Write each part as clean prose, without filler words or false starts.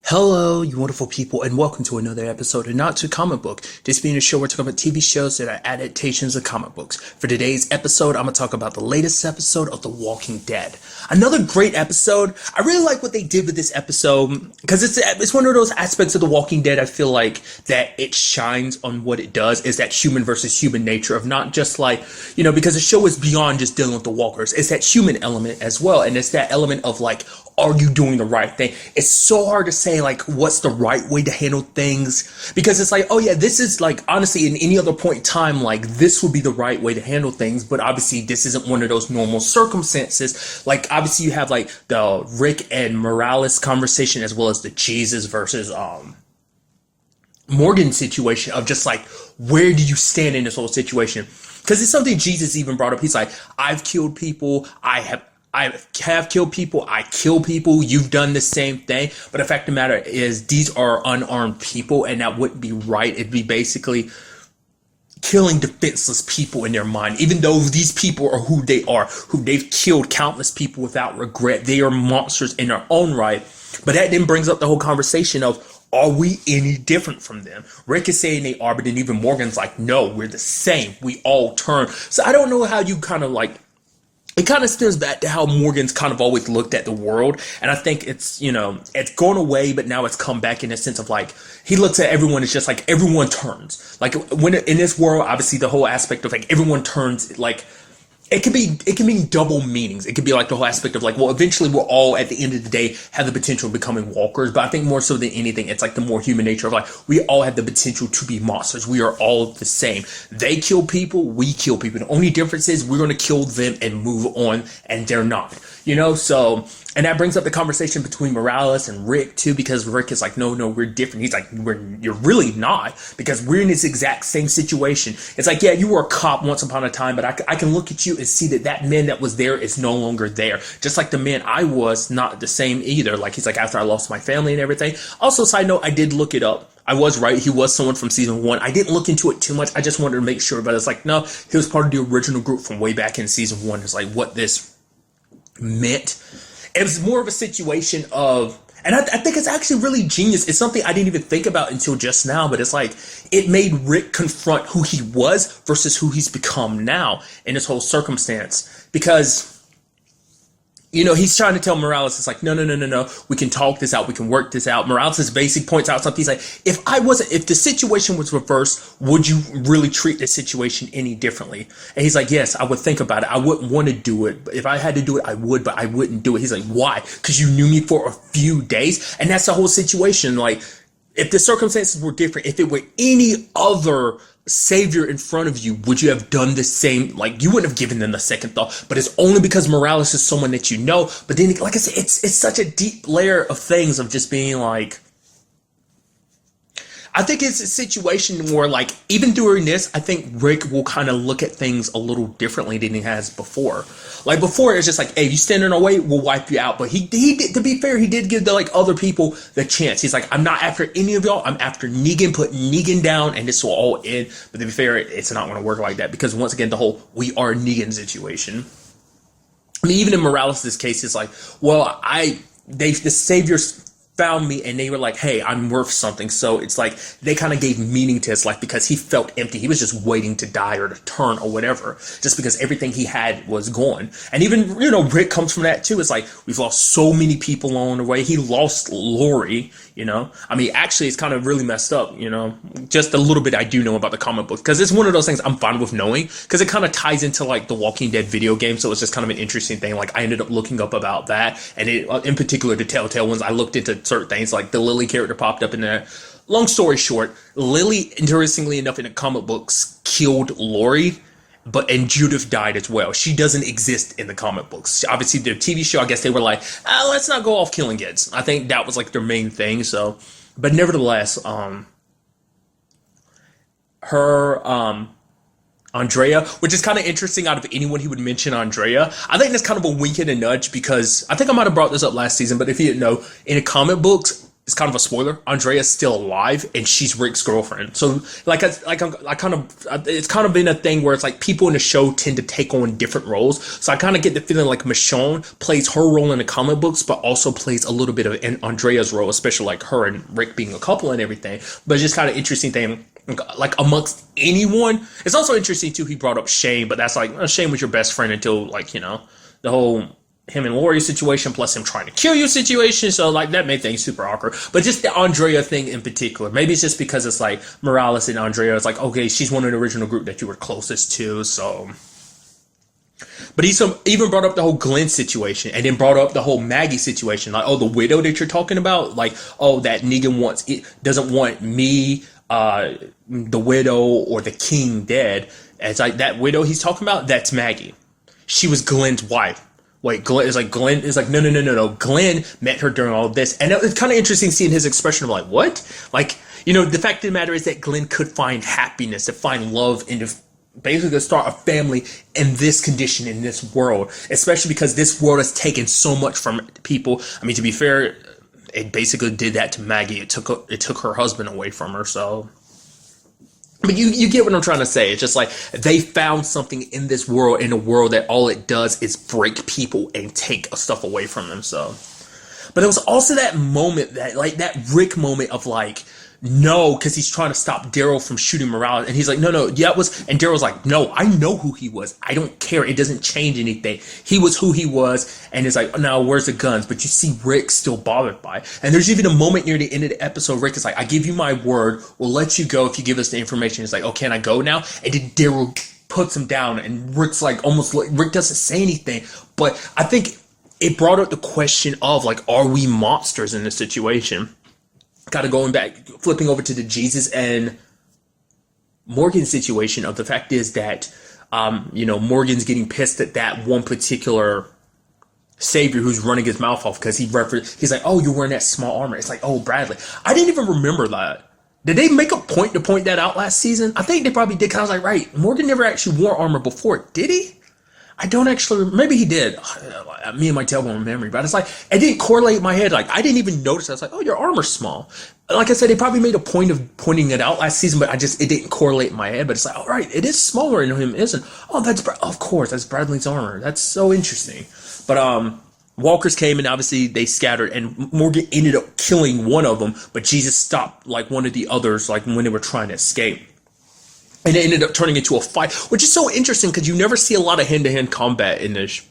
Hello, you wonderful people, and welcome to another episode of Not Too Comic Book. This being a show we're talking about TV shows that are adaptations of comic books. For today's episode, I'm going to talk about the latest episode of The Walking Dead. Another great episode. I really like what they did with this episode, because it's one of those aspects of The Walking Dead I feel like that it shines on what it does, is that human versus human nature of not just like, because the show is beyond just dealing with the walkers. It's that human element as well, and it's that element of like, are you doing the right thing? It's so hard to say like what's the right way to handle things, because it's like, oh yeah, this is like, honestly, in any other point in time, like this would be the right way to handle things, but obviously this isn't one of those normal circumstances. Like obviously you have like the Rick and Morales conversation, as well as the Jesus versus Morgan situation of just like, where do you stand in this whole situation? Because it's something Jesus even brought up. He's like, I've killed people, I have killed people, I kill people, you've done the same thing. But the fact of the matter is, these are unarmed people, and that wouldn't be right. It'd be basically killing defenseless people in their mind, even though these people are who they are, who they've killed countless people without regret. They are monsters in their own right. But that then brings up the whole conversation of, are we any different from them? Rick is saying they are, but then even Morgan's like, no, we're the same. We all turn. So I don't know how you kind of like, it kind of steers back to how Morgan's kind of always looked at the world. And I think it's, it's gone away, but now it's come back in a sense of like, he looks at everyone as just like, everyone turns. Like when in this world, obviously the whole aspect of like, everyone turns, like, it can mean double meanings. It could be like the whole aspect of like, well, eventually we'll all at the end of the day have the potential of becoming walkers. But I think more so than anything, it's like the more human nature of like, we all have the potential to be monsters. We are all the same. They kill people, we kill people. The only difference is we're going to kill them and move on, and they're not, so. And that brings up the conversation between Morales and Rick too, because Rick is like, no, we're different. He's like, you're really not, because we're in this exact same situation. It's like, yeah, you were a cop once upon a time, but I can look at you and see that man that was there is no longer there. Just like the man I was, not the same either. Like, he's like, after I lost my family and everything. Also, side note, I did look it up. I was right. He was someone from season 1. I didn't look into it too much. I just wanted to make sure, but it's like, no, he was part of the original group from way back in season 1. It's like what this meant. It was more of a situation of, and I think it's actually really genius. It's something I didn't even think about until just now, but it's like, it made Rick confront who he was versus who he's become now in this whole circumstance. Because, he's trying to tell Morales, it's like, no, we can talk this out, we can work this out. Morales basically points out something. He's like, if the situation was reversed, would you really treat the situation any differently? And he's like, yes, I would think about it. I wouldn't want to do it. But if I had to do it, I would, but I wouldn't do it. He's like, why? Because you knew me for a few days. And that's the whole situation. Like, if the circumstances were different, if it were any other savior in front of you, would you have done the same? Like, you wouldn't have given them a second thought, but it's only because Morales is someone that you know. But then, like I said, it's such a deep layer of things of just being like, I think it's a situation where, like, even during this, I think Rick will kind of look at things a little differently than he has before. Like, before, it's just like, hey, you stand in our way, we'll wipe you out. But he did, to be fair, he did give the, like, other people the chance. He's like, I'm not after any of y'all. I'm after Negan. Put Negan down, and this will all end. But to be fair, it's not going to work like that, because, once again, the whole we are Negan situation. I mean, even in Morales' case, it's like, well, the saviors found me, and they were like, hey, I'm worth something. So it's like they kind of gave meaning to his life, because he felt empty. He was just waiting to die or to turn or whatever, just because everything he had was gone. And even, Rick comes from that too. It's like, we've lost so many people along the way. He lost Lori, I mean, actually, it's kind of really messed up, just a little bit I do know about the comic book, because it's one of those things I'm fine with knowing, because it kind of ties into like the Walking Dead video game. So it's just kind of an interesting thing. Like, I ended up looking up about that, and it, in particular, the Telltale ones, I looked into certain things, like the Lily character popped up in there. Long story short, Lily, interestingly enough, in the comic books, killed Lori, and Judith died as well. She doesn't exist in the comic books. Obviously, the TV show, I guess they were like, let's not go off killing kids. I think that was like their main thing. So, but nevertheless, Andrea, which is kind of interesting. Out of anyone, he would mention Andrea. I think that's kind of a wink and a nudge, because I think I might have brought this up last season, but if you didn't know, in the comic books, it's kind of a spoiler. Andrea's still alive, and she's Rick's girlfriend. So, it's kind of been a thing where it's like people in the show tend to take on different roles. So I kind of get the feeling like Michonne plays her role in the comic books, but also plays a little bit of Andrea's role, especially like her and Rick being a couple and everything. But it's just kind of interesting thing, like amongst anyone. It's also interesting too. He brought up Shane, but that's like Shane was your best friend until like the whole him and Lori situation, plus him trying to kill you situation. So like that made things super awkward. But just the Andrea thing in particular, maybe it's just because it's like Morales and Andrea. It's like, okay, she's one of the original group that you were closest to. So, but he even brought up the whole Glenn situation, and then brought up the whole Maggie situation. Like, oh, the widow that you're talking about, like, oh, that Negan doesn't want me, the widow or the king dead. It's like that widow he's talking about. That's Maggie. She was Glenn's wife. Wait, Glenn is like no. Glenn met her during all of this, and it's kind of interesting seeing his expression of like, what? Like, the fact of the matter is that Glenn could find happiness, to find love, and to basically start a family in this condition, in this world, especially because this world has taken so much from people. I mean, to be fair, it basically did that to Maggie. It took her husband away from her, so. But you get what I'm trying to say. It's just like they found something in this world, in a world that all it does is break people and take stuff away from them. So, but there was also that moment, that Rick moment of like, no, because he's trying to stop Daryl from shooting Morales, and he's like, no, and Daryl's like, no, I know who he was. I don't care. It doesn't change anything. He was who he was, and it's like, now where's the guns? But you see Rick still bothered by it. And there's even a moment near the end of the episode, Rick is like, I give you my word, we'll let you go if you give us the information. It's like, oh, can I go now? And then Daryl puts him down, and Rick's like, almost like, Rick doesn't say anything. But I think it brought up the question of like, are we monsters in this situation? Kind of going back, flipping over to the Jesus and Morgan situation of the fact is that, Morgan's getting pissed at that one particular savior who's running his mouth off because he's like, oh, you're wearing that small armor. It's like, oh, Bradley. I didn't even remember that. Did they make a point to point that out last season? I think they probably did, because I was like, right, Morgan never actually wore armor before, did he? I don't actually, maybe he did. Me and my terrible memory, but it's like, it didn't correlate in my head. Like, I didn't even notice. I was like, oh, your armor's small. Like I said, they probably made a point of pointing it out last season, but it didn't correlate in my head. But it's like, all right, it is smaller in him, isn't? Oh, of course, that's Bradley's armor. That's so interesting. But, walkers came, and obviously they scattered, and Morgan ended up killing one of them, but Jesus stopped like one of the others, like when they were trying to escape. And it ended up turning into a fight, which is so interesting because you never see a lot of hand-to-hand combat in this,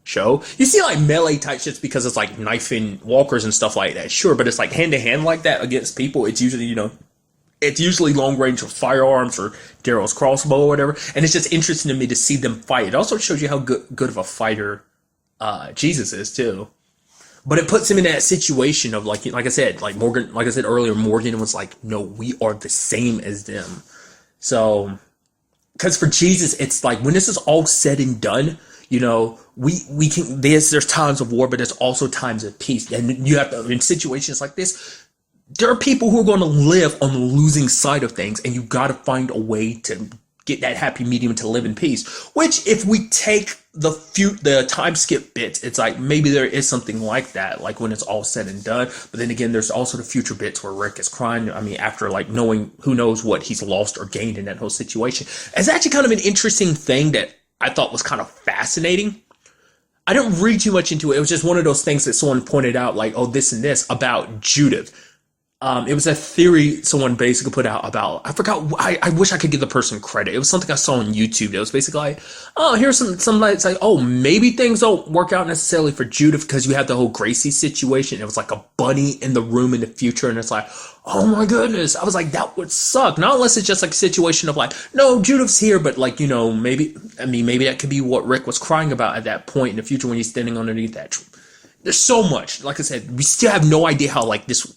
show. You see, melee type shits because it's, knifing walkers and stuff like that, sure, but it's, hand-to-hand like that against people, it's usually, it's usually long range with firearms or Daryl's crossbow or whatever, and it's just interesting to me to see them fight. It also shows you how good of a fighter Jesus is, too. But it puts him in that situation of, like I said, Morgan, like I said earlier, Morgan was like, no, we are the same as them. So, because for Jesus, it's like when this is all said and done, we can, there's times of war, but there's also times of peace. And you have to, in situations like this, there are people who are going to live on the losing side of things, and you got to find a way to get that happy medium to live in peace. Which, if we take the time skip bits, it's like maybe there is something like that, like when it's all said and done. But then again, there's also the future bits where Rick is crying. I mean, after knowing who knows what he's lost or gained in that whole situation. It's actually kind of an interesting thing that I thought was kind of fascinating. I didn't read too much into it. It was just one of those things that someone pointed out, like, oh, this and this about Judith. It was a theory someone basically put out about, I forgot, I wish I could give the person credit. It was something I saw on YouTube. It was basically like, oh, here's some like, it's like, oh, maybe things don't work out necessarily for Judith because you have the whole Gracie situation. It was like a bunny in the room in the future, and it's like, oh my goodness. I was like, that would suck. Not unless it's just like a situation of like, no, Judith's here, but maybe that could be what Rick was crying about at that point in the future when he's standing underneath that tree. There's so much. Like I said, we still have no idea how this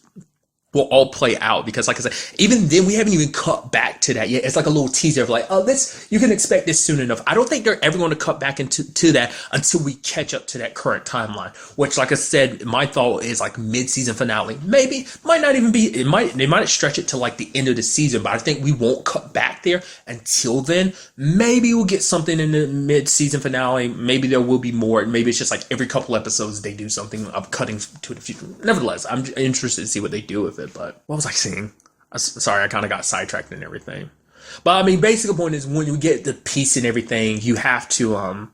will all play out, because like I said, even then we haven't even cut back to that yet. It's like a little teaser of like, oh, this, you can expect this soon enough. I don't think they're ever going to cut back into that until we catch up to that current timeline, which, like I said, my thought is like mid-season finale. Maybe, might not even be, they might stretch it to like the end of the season, but I think we won't cut back there until then. Maybe we'll get something in the mid-season finale. Maybe there will be more. Maybe it's just like every couple episodes they do something of cutting to the future. Nevertheless, I'm interested to see what they do with it. But what was I saying? Sorry, I kind of got sidetracked and everything. But I mean, basic point is when you get the peace and everything, you have to,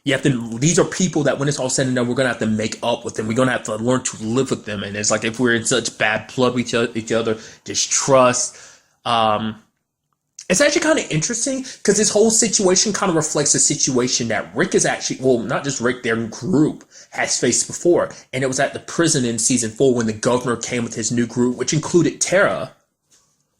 these are people that when it's all said and done, we're going to have to make up with them. We're going to have to learn to live with them. And it's like, if we're in such bad blood with each other, distrust, it's actually kind of interesting because this whole situation kind of reflects a situation that Rick is actually, well, not just Rick, their group has faced before. And it was at the prison in season 4 when the governor came with his new group, which included Tara.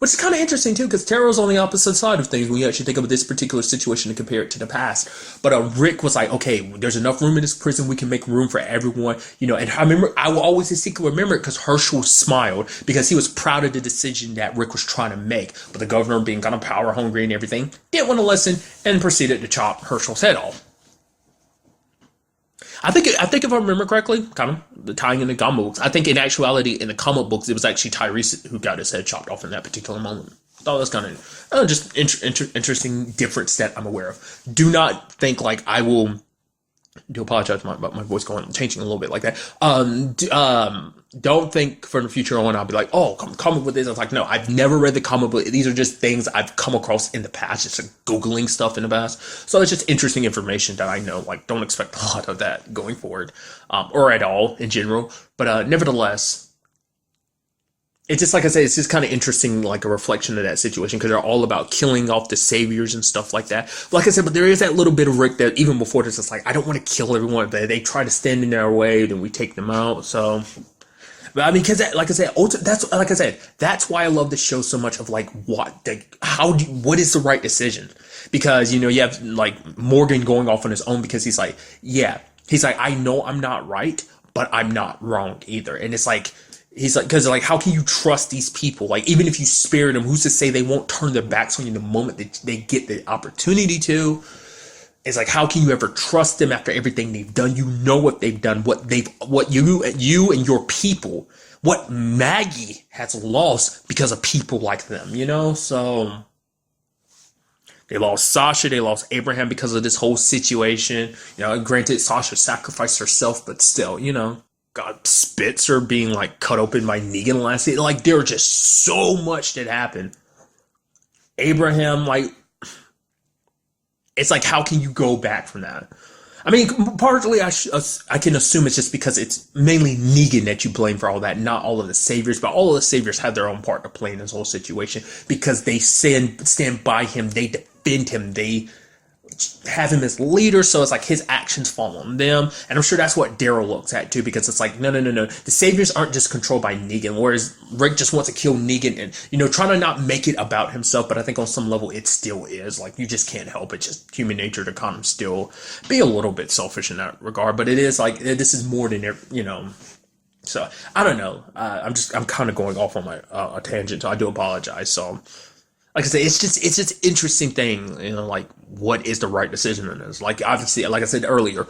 Which is kind of interesting too, because Tara's on the opposite side of things when you actually think of this particular situation and compare it to the past. But Rick was like, okay, there's enough room in this prison, we can make room for everyone, and I remember, I will always distinctly remember it because Herschel smiled because he was proud of the decision that Rick was trying to make. But the governor, being kind of power hungry and everything, didn't want to listen and proceeded to chop Herschel's head off. I think if I remember correctly, kind of the tying in the comic books, I think in actuality in the comic books it was actually Tyrese who got his head chopped off in that particular moment. I thought that was kind of just interesting difference that I'm aware of. Do not think like I will. Do apologize about my voice changing a little bit like that. Don't think for the future on I'll be like, oh, comic with this. I was like, no, I've never read the comic book. These are just things I've come across in the past, just like Googling stuff in the past. So it's just interesting information that I know. Like, don't expect a lot of that going forward, or at all in general. But nevertheless, it's just like I said, it's just kind of interesting, like a reflection of that situation, because they're all about killing off the saviors and stuff like that. Like I said, but there is that little bit of Rick that even before this, it's like, I don't want to kill everyone, but they try to stand in their way, then we take them out. So, but I mean, because like I said, that's why I love the show so much. Of like, what is the right decision? Because you have like Morgan going off on his own because he's like, I know I'm not right, but I'm not wrong either, and it's like. He's like, because like, how can you trust these people? Like, even if you spare them, who's to say they won't turn their backs on you the moment that they get the opportunity to? It's like, how can you ever trust them after everything they've done? You know what they've done, what you and your people, what Maggie has lost because of people like them, So they lost Sasha, they lost Abraham because of this whole situation. Granted, Sasha sacrificed herself, but still, God, Spitzer being like cut open by Negan last season. Like, there was just so much that happened. Abraham, like, it's like, how can you go back from that? I mean, partly I can assume it's just because it's mainly Negan that you blame for all that, not all of the saviors. But all of the saviors have their own part to play in this whole situation because they stand by him, they defend him, they have him as leader, so it's like his actions fall on them, and I'm sure that's what Daryl looks at too, because it's like no, the saviors aren't just controlled by Negan, whereas Rick just wants to kill Negan and trying to not make it about himself, but I think on some level it still is. Like, you just can't help it, just human nature to kind of still be a little bit selfish in that regard, but it is like, this is more than so I don't know. I'm kind of going off on my a tangent, so I do apologize. So like I said, it's just interesting thing, like, what is the right decision in this? Like, obviously, like I said earlier,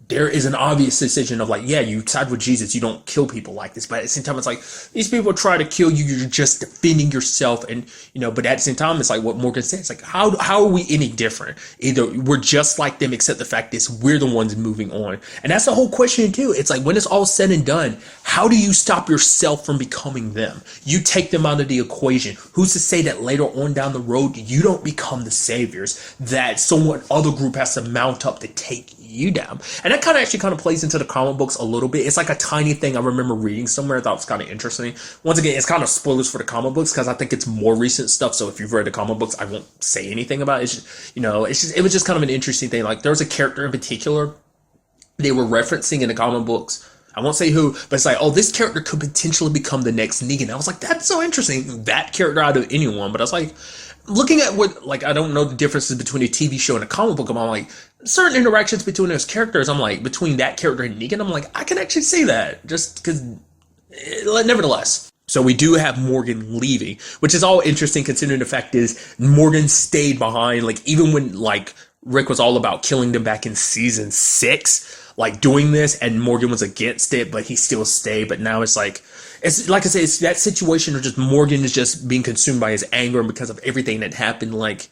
there is an obvious decision of like, you side with Jesus, you don't kill people like this. But at the same time, it's like, these people try to kill you, you're just defending yourself. And, but at the same time, it's like what Morgan said, it's like, how are we any different? Either we're just like them, except the fact is we're the ones moving on. And that's the whole question too. It's like, when it's all said and done, how do you stop yourself from becoming them? You take them out of the equation. Who's to say that later on down the road, you don't become the saviors that someone other group has to mount up to take you down? And that kind of plays into the comic books a little bit. It's like a tiny thing I remember reading somewhere. I thought it was kind of interesting. Once again, it's kind of spoilers for the comic books because I think it's more recent stuff. So if you've read the comic books, I won't say anything about it. It's just, it was just kind of an interesting thing. Like, there was a character in particular they were referencing in the comic books. I won't say who, but it's like, oh, this character could potentially become the next Negan. I was like, that's so interesting. That character out of anyone. But I was like, looking at what, like, I don't know the differences between a TV show and a comic book. I'm like, certain interactions between those characters, I'm like, between that character and Negan, I'm like, I can actually see that. Just because, nevertheless. So we do have Morgan leaving, which is all interesting considering the fact is Morgan stayed behind, like even when like Rick was all about killing them back in season 6, like doing this, and Morgan was against it, but he still stayed. But now it's like I said, it's that situation where just Morgan is just being consumed by his anger because of everything that happened, like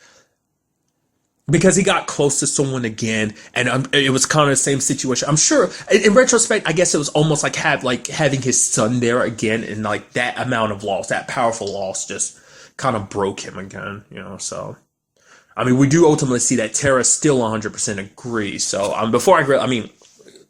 because he got close to someone again, and it was kind of the same situation. I'm sure, in retrospect, I guess it was almost like having his son there again, and like that amount of loss, that powerful loss, just kind of broke him again, you know. So, I mean, we do ultimately see that Tara still 100% agrees. So, before I mean,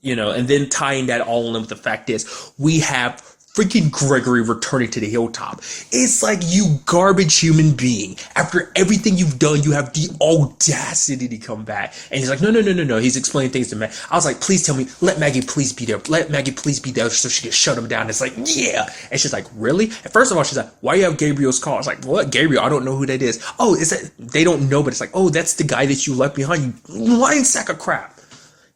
you know, and then tying that all in with the fact is we have freaking Gregory returning to the hilltop. It's like, you garbage human being. After everything you've done, you have the audacity to come back. And he's like, no. He's explaining things to Maggie. I was like, please tell me, let Maggie please be there. Let Maggie please be there so she can shut him down. It's like, yeah. And she's like, really? And first of all, she's like, why do you have Gabriel's car? I was like, what? Gabriel? I don't know who that is. Oh, is that? They don't know, but it's like, oh, that's the guy that you left behind. You lying sack of crap.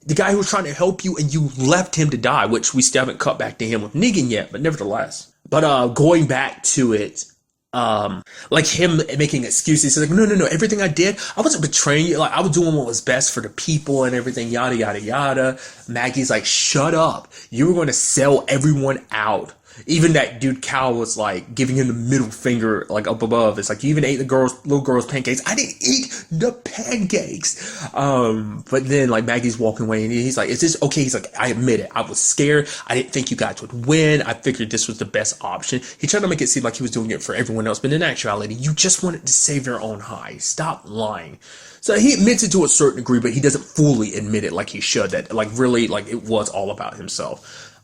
The guy who was trying to help you, and you left him to die, which we still haven't cut back to him with Negan yet, but nevertheless. But going back to it, like him making excuses, he's like, no, everything I did, I wasn't betraying you. Like, I was doing what was best for the people and everything, yada, yada, yada. Maggie's like, shut up. You were going to sell everyone out. Even that dude Cal was like giving him the middle finger, like up above. It's like, you even ate the little girl's pancakes. I didn't eat the pancakes. But then like Maggie's walking away, and he's like, is this okay? He's like, I admit it. I was scared. I didn't think you guys would win. I figured this was the best option. He tried to make it seem like he was doing it for everyone else, but in actuality, you just wanted to save your own hide. Stop lying. So he admits it to a certain degree, but he doesn't fully admit it like he should. That like really like it was all about himself.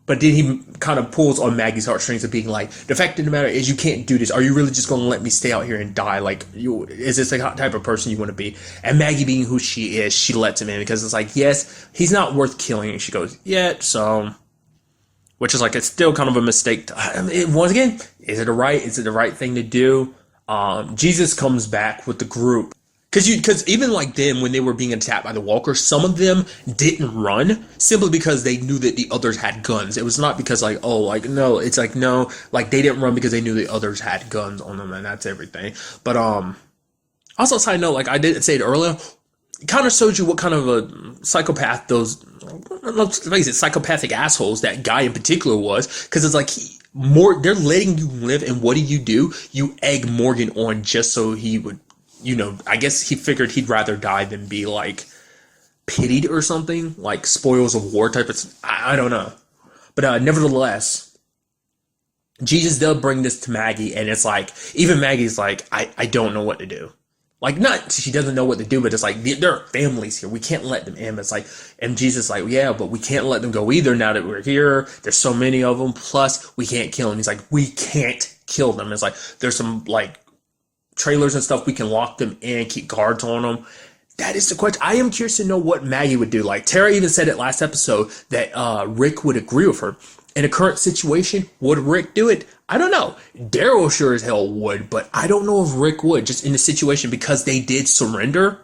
But then he kind of pulls on Maggie's heartstrings of being like, the fact of the matter is, you can't do this. Are you really just going to let me stay out here and die? Like, is this the type of person you want to be? And Maggie, being who she is, she lets him in because it's like, yes, he's not worth killing. And she goes, yeah, so, which is like, it's still kind of a mistake. Once again, is it the right thing to do? Jesus comes back with the group. Because even like them, when they were being attacked by the walkers, some of them didn't run simply because they knew that the others had guns. It was not because like, oh, like, no, it's like, no, like they didn't run because they knew the others had guns on them, and that's everything. But also, side note, like I did say it earlier, it kind of showed you what kind of a psychopath those, let's face it, psychopathic assholes that guy in particular was. Because it's like they're letting you live, and what do? You egg Morgan on just so he would, you know, I guess he figured he'd rather die than be like pitied or something, like spoils of war type of. I don't know, but nevertheless, Jesus does bring this to Maggie, and it's like even Maggie's like, I don't know what to do. Like, not she doesn't know what to do, but it's like there are families here. We can't let them in. But it's like, and Jesus is like, yeah, but we can't let them go either. Now that we're here, there's so many of them. Plus, we can't kill them. He's like, we can't kill them. It's like there's some like trailers and stuff, we can lock them in, keep guards on them. That is the question. I am curious to know what Maggie would do. Like Tara even said it last episode that Rick would agree with her. In a current situation, would Rick do it? I don't know. Daryl sure as hell would, but I don't know if Rick would, just in the situation because they did surrender.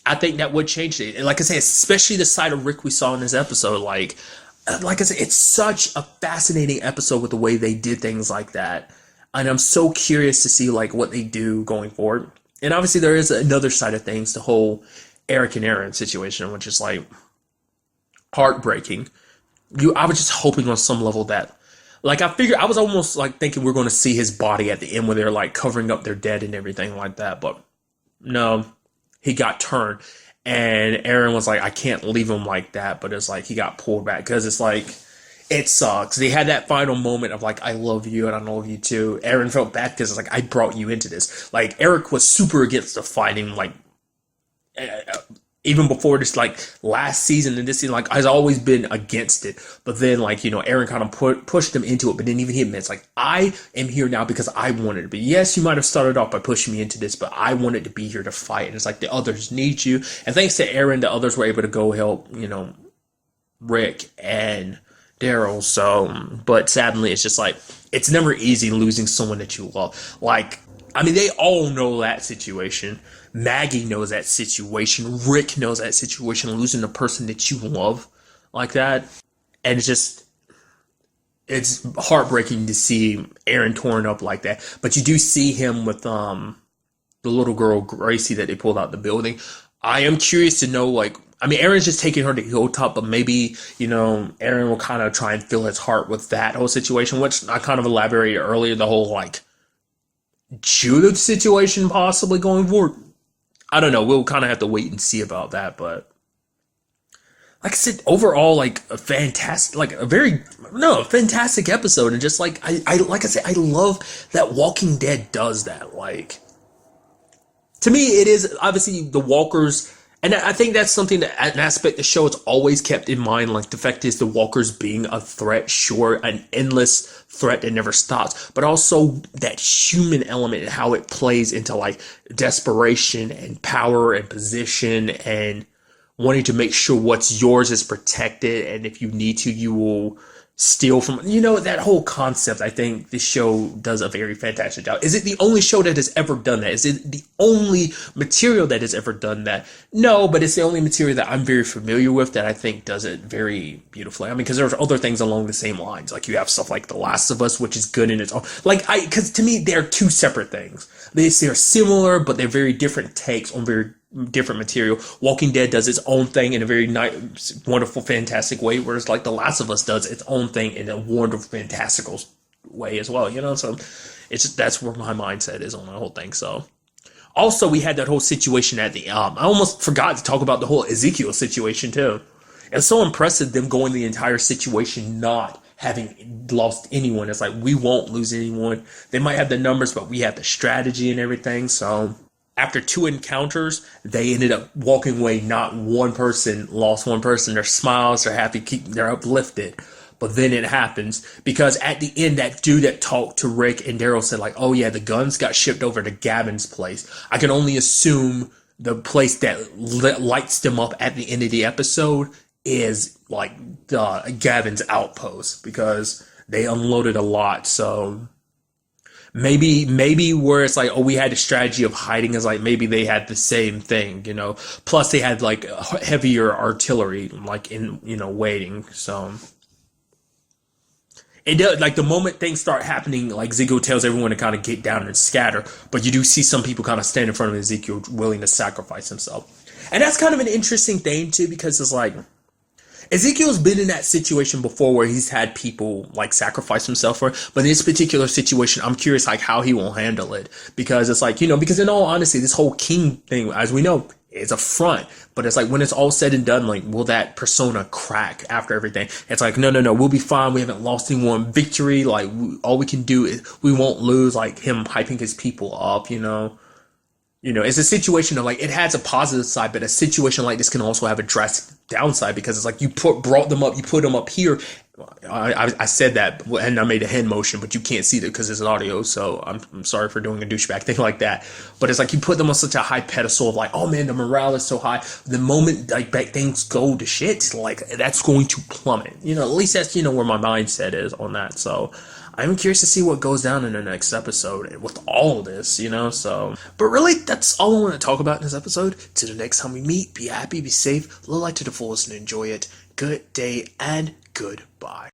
I think that would change it. And like I say, especially the side of Rick we saw in this episode, like I said, it's such a fascinating episode with the way they did things like that. And I'm so curious to see like what they do going forward. And obviously there is another side of things, the whole Eric and Aaron situation, which is like heartbreaking. I was just hoping on some level that, like, I was almost like thinking we're going to see his body at the end where they're like covering up their dead and everything like that. But no, he got turned. And Aaron was like, I can't leave him like that. But it's like he got pulled back because it's like, it sucks. They had that final moment of like, I love you and I love you too. Aaron felt bad because it's like, I brought you into this. Like, Eric was super against the fighting, like, even before this, like, last season and this season, like, has always been against it. But then, like, you know, Aaron kind of pushed him into it. But then even he admits, like, I am here now because I wanted to be. Yes, you might have started off by pushing me into this, but I wanted to be here to fight. And it's like, the others need you. And thanks to Aaron, the others were able to go help, you know, Rick and Daryl. So, but sadly, it's just like, it's never easy losing someone that you love. Like, I mean, they all know that situation. Maggie knows that situation. Rick knows that situation, losing a person that you love like that. And it's just, it's heartbreaking to see Aaron torn up like that. But you do see him with the little girl Gracie that they pulled out the building. I am curious to know, like, I mean, Aaron's just taking her to Hilltop, but maybe, Aaron will kind of try and fill his heart with that whole situation, which I kind of elaborated earlier, the whole, like, Judith situation possibly going forward. I don't know. We'll kind of have to wait and see about that, but like I said, overall, like a fantastic, like a very, no, fantastic episode. And just like, like I said, I love that Walking Dead does that. Like, to me, it is obviously the walkers, and I think that's something that an aspect the show has always kept in mind. Like the fact is the walkers being a threat, sure, an endless threat that never stops, but also that human element and how it plays into like desperation and power and position and wanting to make sure what's yours is protected, and if you need to, you will steal from, that whole concept. I think this show does a very fantastic job. Is it the only show that has ever done that? Is it the only material that has ever done that? No, but it's the only material that I'm very familiar with that I think does it very beautifully. I mean, because there's other things along the same lines. Like you have stuff like The Last of Us, which is good in its own. Because to me, they're two separate things. They're similar, but they're very different takes on very different material. Walking Dead does its own thing in a very nice, wonderful, fantastic way, whereas like The Last of Us does its own thing in a wonderful, fantastical way as well. So it's just, that's where my mindset is on the whole thing. So also we had that whole situation at the I almost forgot to talk about the whole Ezekiel situation too. It's so impressive them going the entire situation not having lost anyone. It's like, we won't lose anyone. They might have the numbers, but we have the strategy and everything. So after 2 encounters, they ended up walking away. Not one person lost one person. Their smiles, they're happy, they're uplifted. But then it happens because at the end, that dude that talked to Rick and Daryl said like, oh yeah, the guns got shipped over to Gavin's place. I can only assume the place that lights them up at the end of the episode is like Gavin's outpost, because they unloaded a lot. So maybe where it's like, oh, we had a strategy of hiding, is like maybe they had the same thing, plus they had like heavier artillery like in waiting. So it does, like the moment things start happening, like Ezekiel tells everyone to kind of get down and scatter, but you do see some people kind of stand in front of Ezekiel willing to sacrifice himself. And that's kind of an interesting thing too, because it's like Ezekiel's been in that situation before where he's had people like sacrifice himself for it. But in this particular situation, I'm curious like how he will handle it, because it's like, because in all honesty, this whole king thing, as we know, is a front. But it's like when it's all said and done, like, will that persona crack after everything? It's like, no, we'll be fine. We haven't lost anyone. Victory, like all we can do is we won't lose. Like him hyping his people up, it's a situation of like, it has a positive side, but a situation like this can also have a drastic downside, because it's like you brought them up, you put them up here. I said that and I made a hand motion, but you can't see that because it's an audio. So I'm sorry for doing a douchebag thing like that. But it's like you put them on such a high pedestal of like, oh man, the morale is so high. The moment like things go to shit, like that's going to plummet. At least that's where my mindset is on that. So I'm curious to see what goes down in the next episode with all of this, so. But really, that's all I want to talk about in this episode. Till the next time we meet, be happy, be safe, live life to the fullest, and enjoy it. Good day and goodbye.